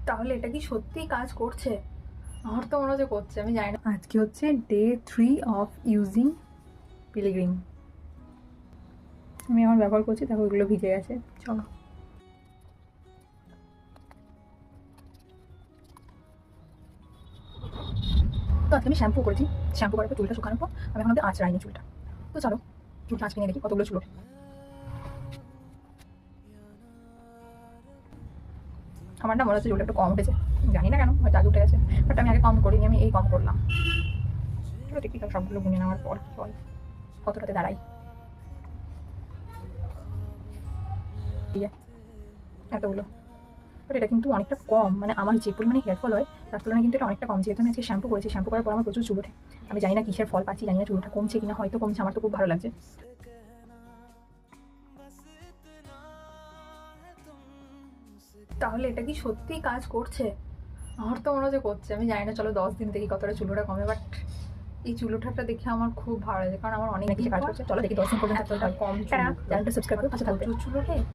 তাহলে এটা কি সত্যিই কাজ করছে? আমার তো মনে হচ্ছে করছে, আমি জানি না। আজকে হচ্ছে ডে 3 অফ ইউজিং পিলগ্রিম। আমি আমার ব্যবহার করছি, তারপর ওগুলো ভিজে গেছে। চলো, তো আজকে আমি শ্যাম্পু করেছি। শ্যাম্পু করার পর চুলটা শুকানোর পর আমি এখন আঁচড়াইনি চুলটা। তো চলো চুলটা আঁচড়ে নিয়ে দেখি কতগুলো চুল ওঠে। আমার না মনে হচ্ছে চুলটা একটু কম উঠেছে, জানি না কেন, হয়তো আগে উঠে গেছে। বাট আমি আগে কম করিনি, আমি এই কম করলাম। চলো দেখি সবগুলো গুনে নেওয়ার পর কি হয়, কতটাতে দাঁড়াই। ঠিক আছে, এতগুলো। বাট এটা কিন্তু অনেকটা কম, মানে আমার যে পরিমাণে হেয়ার ফল হয় তার তুলনায় কিন্তু এটা অনেকটা কম। যেহেতু আমি আজকে শ্যাম্পু করেছি, শ্যাম্পু করার পর আমার প্রচুর চুল ওঠে। আমি জানি না কিসের ফল পাচ্ছি, জানি না চুলটা কমছে কিনা, হয়তো কমছে, আমার তো খুব ভালো লাগছে। তাহলে এটা কি সত্যিই কাজ করছে? আমার তো মনে হচ্ছে করছে, আমি জানি না। চলো 10 দিন দেখি কতটা চুল ওঠা কমে। বাট এই চুল ওঠাটা দেখে আমার খুব ভালো লাগে, কারণ আমার অনেক কিছু কাজ করছে। চলো দেখি 10 দিন পর্যন্ত এতটা কম। চ্যানেলটা সাবস্ক্রাইব করে পাশে থাকবে। চুল ওঠে।